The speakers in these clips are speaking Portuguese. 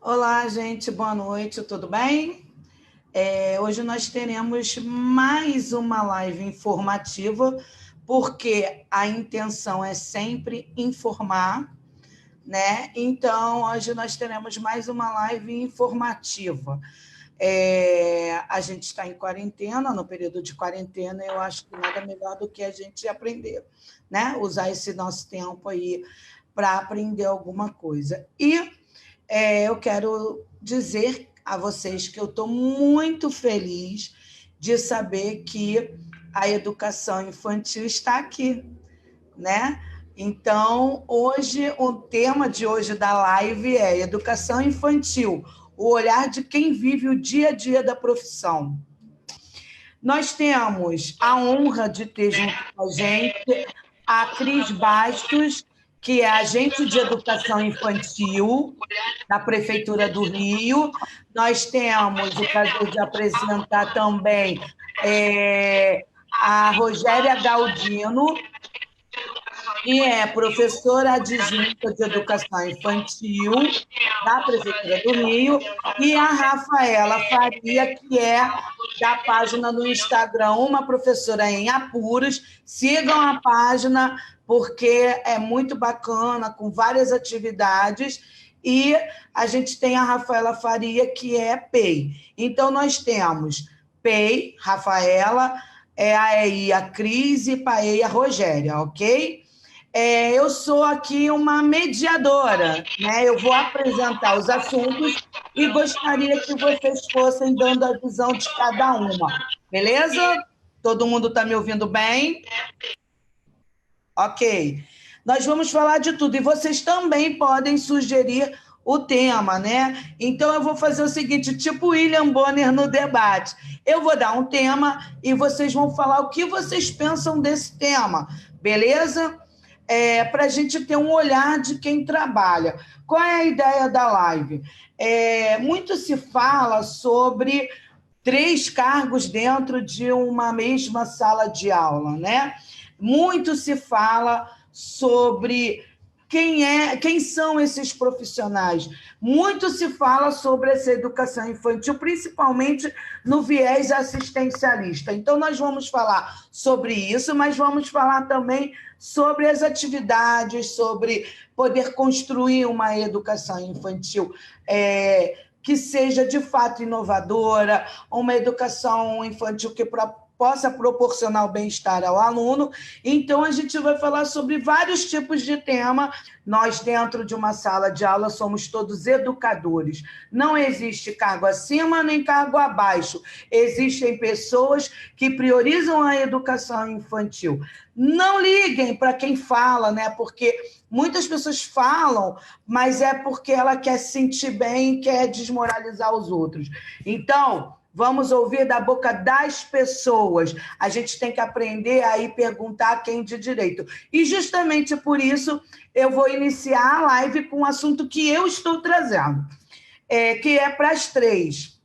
Olá, gente, boa noite, tudo bem? Hoje nós teremos mais uma live informativa, porque a intenção é sempre informar, né? Então, hoje nós teremos mais uma live informativa. A gente está em quarentena, no período de quarentena, eu acho que nada melhor do que a gente aprender, né? Usar esse nosso tempo aí para aprender alguma coisa. Eu quero dizer a vocês que eu estou muito feliz de saber que a educação infantil está aqui, né? Então, hoje, o tema de hoje da live é educação infantil, o olhar de quem vive o dia a dia da profissão. Nós temos a honra de ter junto com a gente a Cris Bastos, que é agente de educação infantil da Prefeitura do Rio. Nós temos o prazer de apresentar também a Rogéria Galdino, que é professora adjunta de educação infantil da Prefeitura do Rio, e a Rafaela Faria, que é da página do Instagram Uma Professora em Apuros. Sigam a página, porque é muito bacana, com várias atividades. E a gente tem a Rafaela Faria, que é PEI. Então, nós temos PEI, Rafaela, a Cris e PAEI, a Rogéria, ok? Eu sou aqui uma mediadora, né? Eu vou apresentar os assuntos e gostaria que vocês fossem dando a visão de cada uma, beleza? Todo mundo está me ouvindo bem? Ok. Nós vamos falar de tudo e vocês também podem sugerir o tema, né? Então eu vou fazer o seguinte, tipo William Bonner no debate. Eu vou dar um tema e vocês vão falar o que vocês pensam desse tema, beleza? Para a gente ter um olhar de quem trabalha. Qual é a ideia da live? Muito se fala sobre 3 cargos dentro de uma mesma sala de aula, né? Muito se fala sobre quem são esses profissionais. Muito se fala sobre essa educação infantil, principalmente no viés assistencialista. Então, nós vamos falar sobre isso, mas vamos falar também sobre as atividades, sobre poder construir uma educação infantil que seja de fato inovadora, uma educação infantil que possa proporcionar o bem-estar ao aluno. Então, a gente vai falar sobre vários tipos de tema. Nós, dentro de uma sala de aula, somos todos educadores. Não existe cargo acima nem cargo abaixo. Existem pessoas que priorizam a educação infantil. Não liguem para quem fala, né? Porque muitas pessoas falam, mas é porque ela quer se sentir bem e quer desmoralizar os outros. Então, vamos ouvir da boca das pessoas. A gente tem que aprender a ir perguntar quem de direito. E justamente por isso eu vou iniciar a live com um assunto que eu estou trazendo, que é para as 3.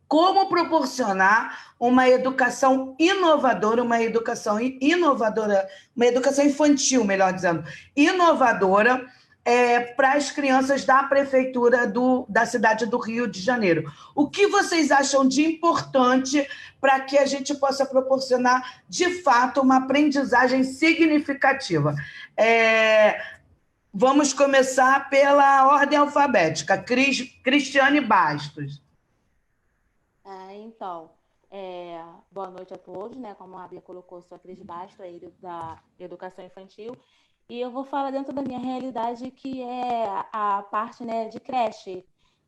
Como proporcionar uma educação inovadora, uma educação infantil, melhor dizendo, inovadora, para as crianças da prefeitura da cidade do Rio de Janeiro. O que vocês acham de importante para que a gente possa proporcionar, de fato, uma aprendizagem significativa? Vamos começar pela ordem alfabética. Cristiane Bastos. Então, boa noite a todos, né? Como a Bia colocou, sou a Cris Bastos, da Educação Infantil, e eu vou falar dentro da minha realidade, que é a parte, né, de creche.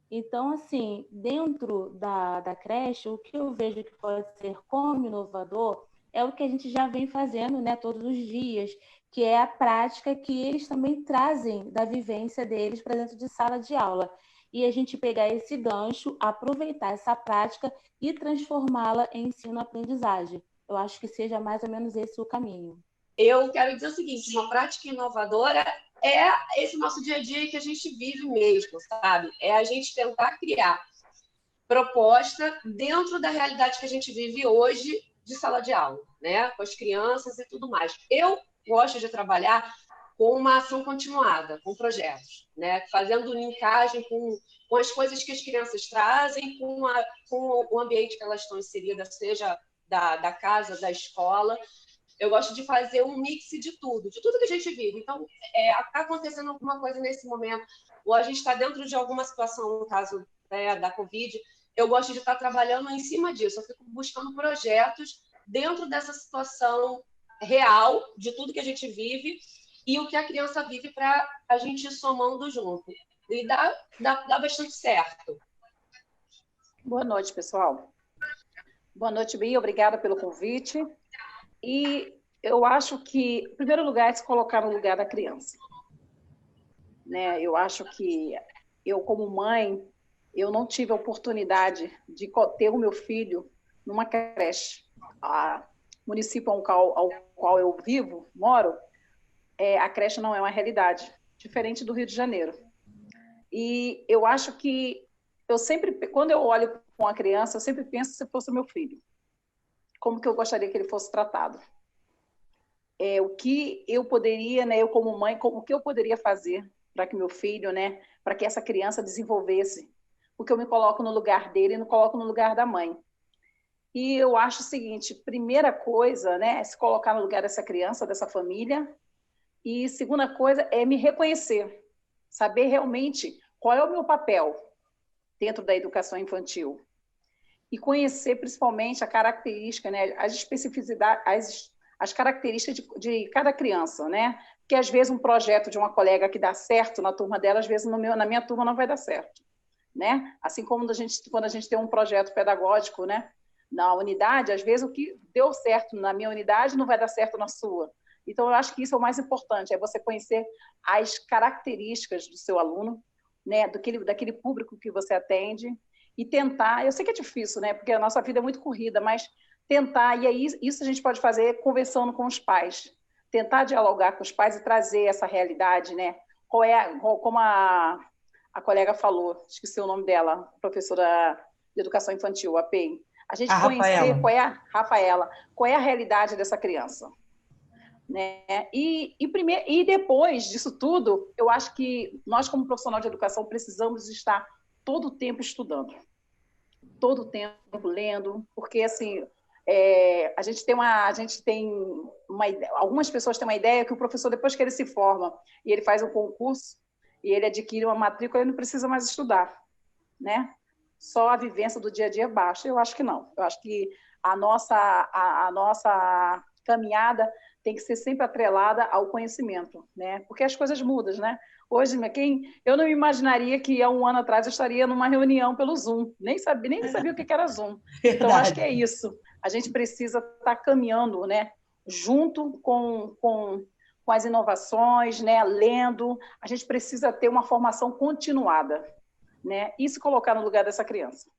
Então, assim, dentro da creche, o que eu vejo que pode ser como inovador é o que a gente já vem fazendo, né, todos os dias, que é a prática que eles também trazem da vivência deles para dentro de sala de aula. E a gente pegar esse gancho, aproveitar essa prática e transformá-la em ensino-aprendizagem. Eu acho que seja mais ou menos esse o caminho. Eu quero dizer o seguinte, uma prática inovadora é esse nosso dia a dia que a gente vive mesmo, sabe? É a gente tentar criar proposta dentro da realidade que a gente vive hoje de sala de aula, né? Com as crianças e tudo mais. Eu gosto de trabalhar com uma ação continuada, com projetos, né? Fazendo linkagem com as coisas que as crianças trazem, com o ambiente que elas estão inseridas, seja da casa, da escola. Eu gosto de fazer um mix de tudo que a gente vive. Então, está acontecendo alguma coisa nesse momento, ou a gente está dentro de alguma situação, no caso da Covid, eu gosto de estar trabalhando em cima disso. Eu fico buscando projetos dentro dessa situação real, de tudo que a gente vive, e o que a criança vive para a gente ir somando junto. E dá bastante certo. Boa noite, pessoal. Boa noite, Bia. Obrigada pelo convite. E eu acho que, em primeiro lugar, é se colocar no lugar da criança. Né? Eu acho que eu, como mãe, eu não tive a oportunidade de ter o meu filho numa creche. O município ao qual eu moro, a creche não é uma realidade, diferente do Rio de Janeiro. E eu acho que quando eu olho para uma criança, eu sempre penso se fosse meu filho. Como que eu gostaria que ele fosse tratado? O que eu poderia, né, eu como mãe, o que eu poderia fazer para que meu filho, né, para que essa criança desenvolvesse? Porque eu me coloco no lugar dele e não coloco no lugar da mãe. E eu acho o seguinte, primeira coisa, né, é se colocar no lugar dessa criança, dessa família. E segunda coisa é me reconhecer, saber realmente qual é o meu papel dentro da educação infantil. E conhecer principalmente a característica, né, as especificidades, as características de cada criança, né? Porque às vezes um projeto de uma colega que dá certo na turma dela, às vezes na minha turma não vai dar certo, né? Assim como quando a gente tem um projeto pedagógico, né, na unidade, às vezes o que deu certo na minha unidade não vai dar certo na sua. Então, eu acho que isso é o mais importante, é você conhecer as características do seu aluno, né, daquele público que você atende, e tentar, eu sei que é difícil, né, porque a nossa vida é muito corrida, mas tentar, e aí isso a gente pode fazer conversando com os pais, tentar dialogar com os pais e trazer essa realidade, né, como a colega falou, esqueci o nome dela, professora de educação infantil, a PEI, a gente conhecer Rafaela, qual é a realidade dessa criança. Né? E depois disso tudo, eu acho que nós, como profissional de educação, precisamos estar todo o tempo estudando, todo o tempo lendo, porque assim, algumas pessoas têm uma ideia que o professor, depois que ele se forma e ele faz um concurso e ele adquire uma matrícula, ele não precisa mais estudar, né? Só a vivência do dia a dia basta. Eu acho que não. Eu acho que a nossa caminhada tem que ser sempre atrelada ao conhecimento, né? Porque as coisas mudam, né? Hoje, eu não imaginaria que há um ano atrás eu estaria numa reunião pelo Zoom, nem sabia o que era Zoom. Verdade. Então, acho que é isso. A gente precisa estar caminhando, né? Junto com as inovações, né? Lendo. A gente precisa ter uma formação continuada, né? E se colocar no lugar dessa criança.